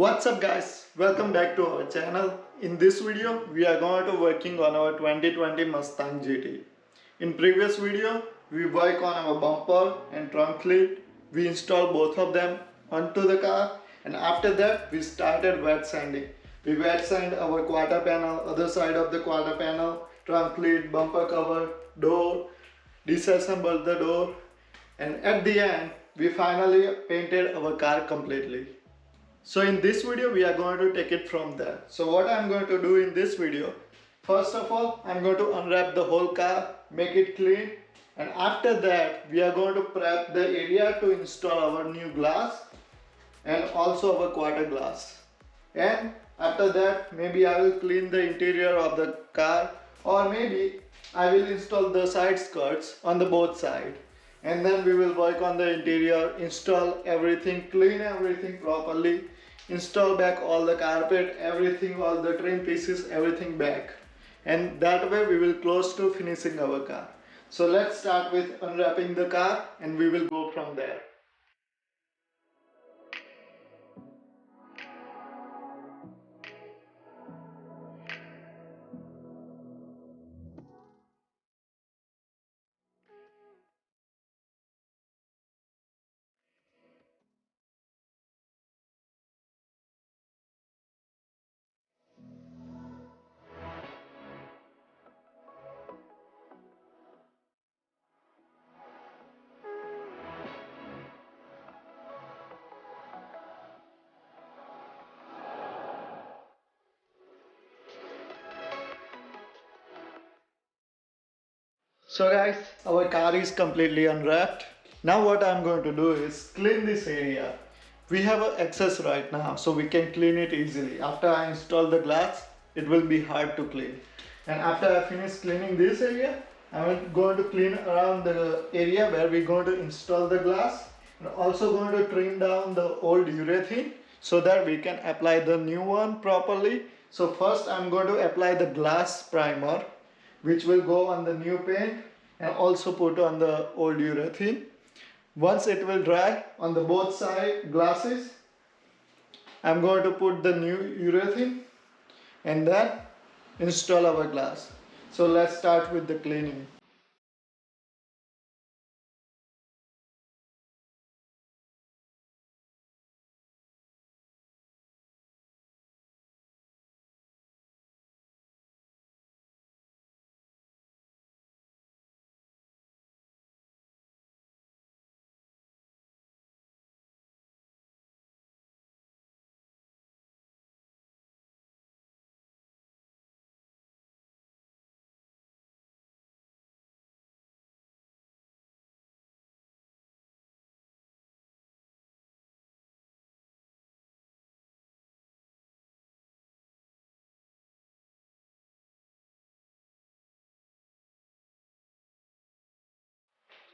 What's up guys, welcome back to our channel. In this video we are going to working on our 2020 Mustang GT. In previous video we work on our bumper and trunk lid. We install both of them onto the car, and after that we started wet sanding. We wet sand our quarter panel, other side of the quarter panel, trunk lid, bumper cover, door, disassembled the door, and at the end we finally painted our car completely. So in this video we are going to take it from there. So what I'm going to do in this video, first of all I'm going to unwrap the whole car, make it clean, and after that we are going to prep the area to install our new glass and also our quarter glass. And after that maybe I will clean the interior of the car, or maybe I will install the side skirts on the both side, and then we will work on the interior, install everything, clean everything properly, install back all the carpet, everything, all the trim pieces, everything back, and that way we will close to finishing our car. So let's start with unwrapping the car and we will go from there. So guys, our car is completely unwrapped. Now what I'm going to do is clean this area. We have an access right now, so we can clean it easily. After I install the glass, it will be hard to clean. And after I finish cleaning this area, I'm going to clean around the area where we're going to install the glass, and also going to trim down the old urethane so that we can apply the new one properly. So first I'm going to apply the glass primer, which will go on the new paint and also put on the old urethane. Once it will dry on the both side glasses, I'm going to put the new urethane and then install our glass. So let's start with the cleaning.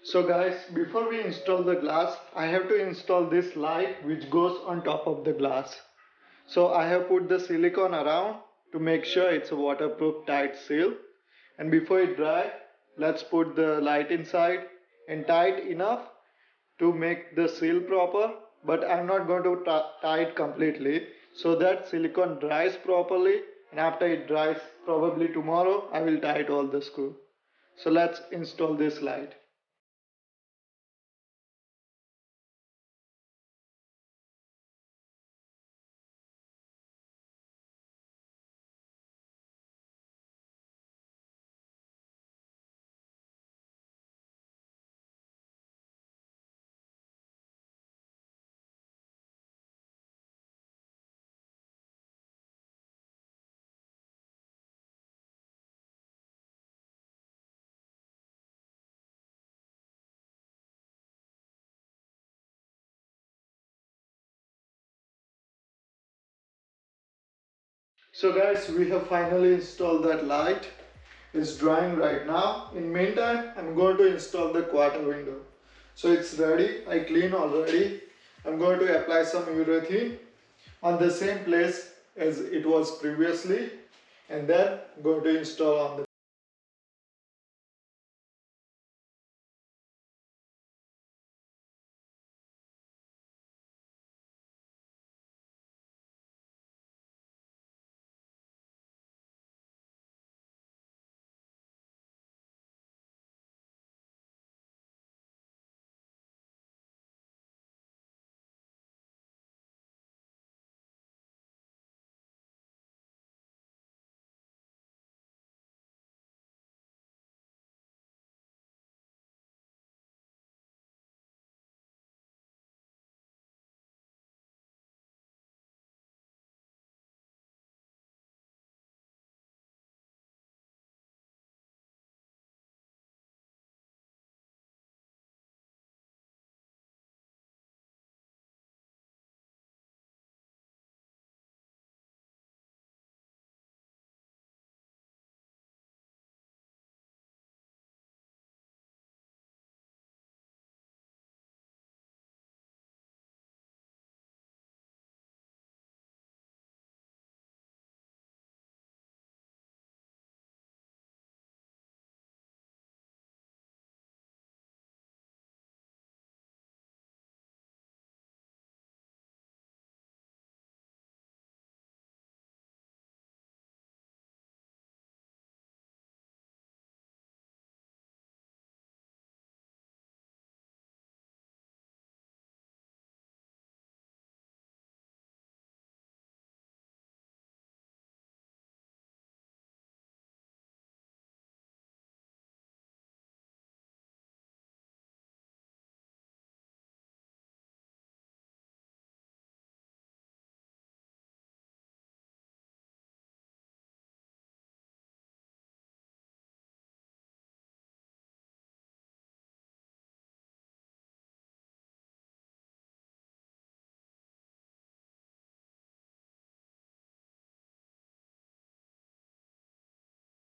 So guys, before we install the glass, I have to install this light which goes on top of the glass. So I have put the silicone around to make sure it's a waterproof tight seal. And before it dry, let's put the light inside and tight enough to make the seal proper. But I'm not going to tie it completely, so that silicone dries properly, and after it dries, probably tomorrow, I will tie it all the screw. So let's install this light. So guys, we have finally installed that light. It's drying right now. In meantime, I'm going to install the quarter window. So it's ready. I clean already. I'm going to apply some urethane on the same place as it was previously, and then I'm going to install on the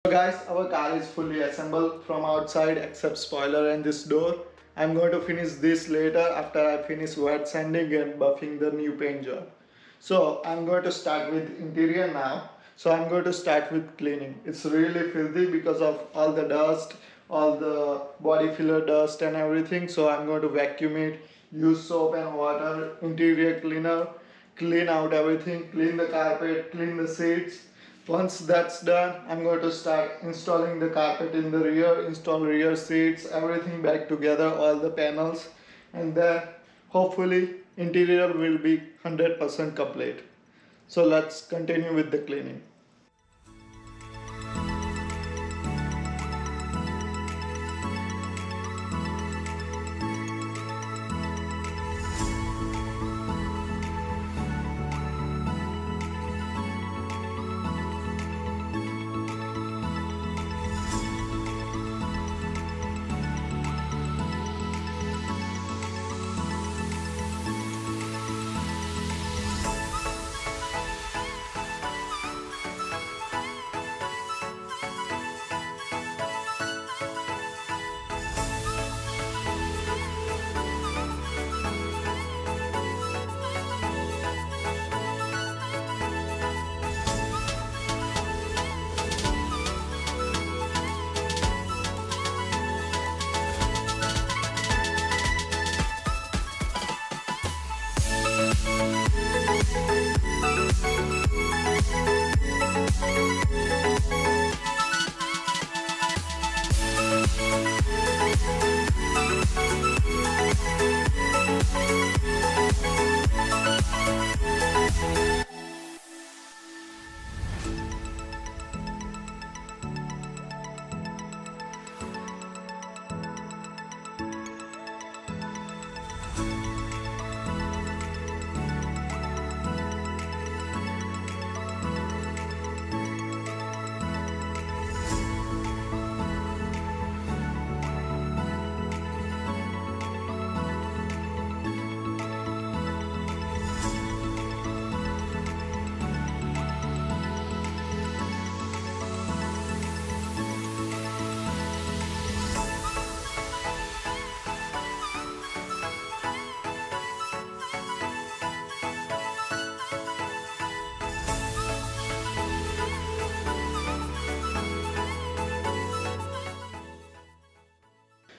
So guys, our car is fully assembled from outside except spoiler and this door. I'm going to finish this later after I finish wet sanding and buffing the new paint job. So I'm going to start with interior now. So I'm going to start with cleaning. It's really filthy because of all the dust, all the body filler dust and everything. So I'm going to vacuum it, use soap and water, interior cleaner, clean out everything, clean the carpet, clean the seats. Once that's done, I'm going to start installing the carpet in the rear, install rear seats, everything back together, all the panels, and then hopefully interior will be 100% complete. So let's continue with the cleaning.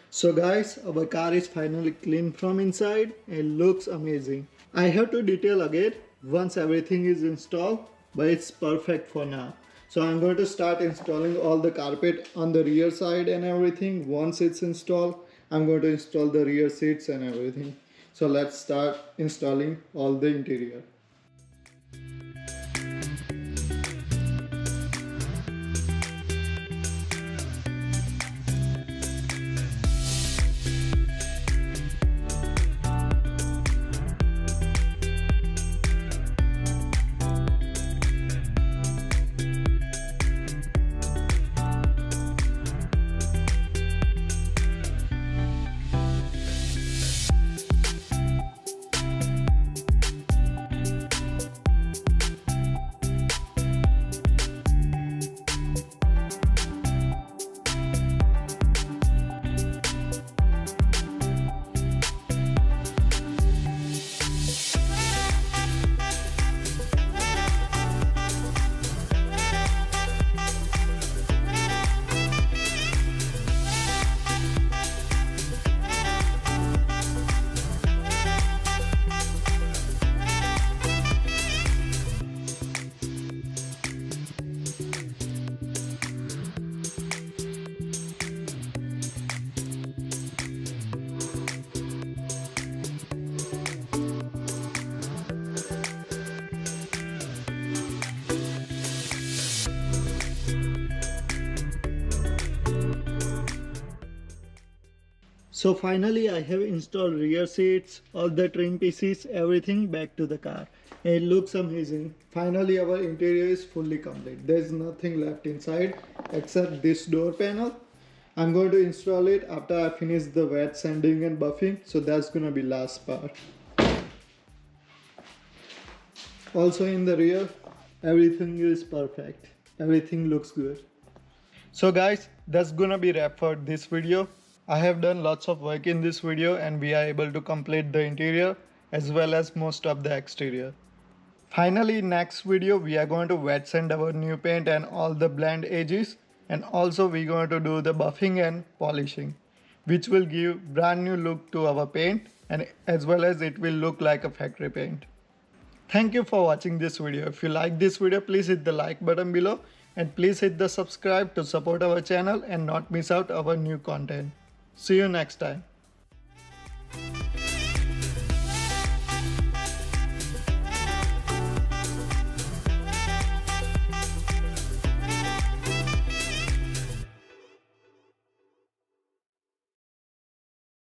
So guys, our car is finally clean from inside and looks amazing. I have to detail again once everything is installed, but it's perfect for now. So I'm going to start installing all the carpet on the rear side and everything. Once it's installed, I'm going to install the rear seats and everything. So let's start installing all the interior. So finally I have installed rear seats, all the trim pieces, everything back to the car. It looks amazing. Finally our interior is fully complete. There's nothing left inside except this door panel. I'm going to install it after I finish the wet sanding and buffing. So that's gonna be last part. Also in the rear, everything is perfect. Everything looks good. So guys, that's gonna be wrap for this video. I have done lots of work in this video and we are able to complete the interior as well as most of the exterior. Finally, next video we are going to wet sand our new paint and all the blend edges, and also we're going to do the buffing and polishing, which will give brand new look to our paint and as well as it will look like a factory paint. Thank you for watching this video. If you like this video, please hit the like button below and please hit the subscribe to support our channel and not miss out our new content. See you next time.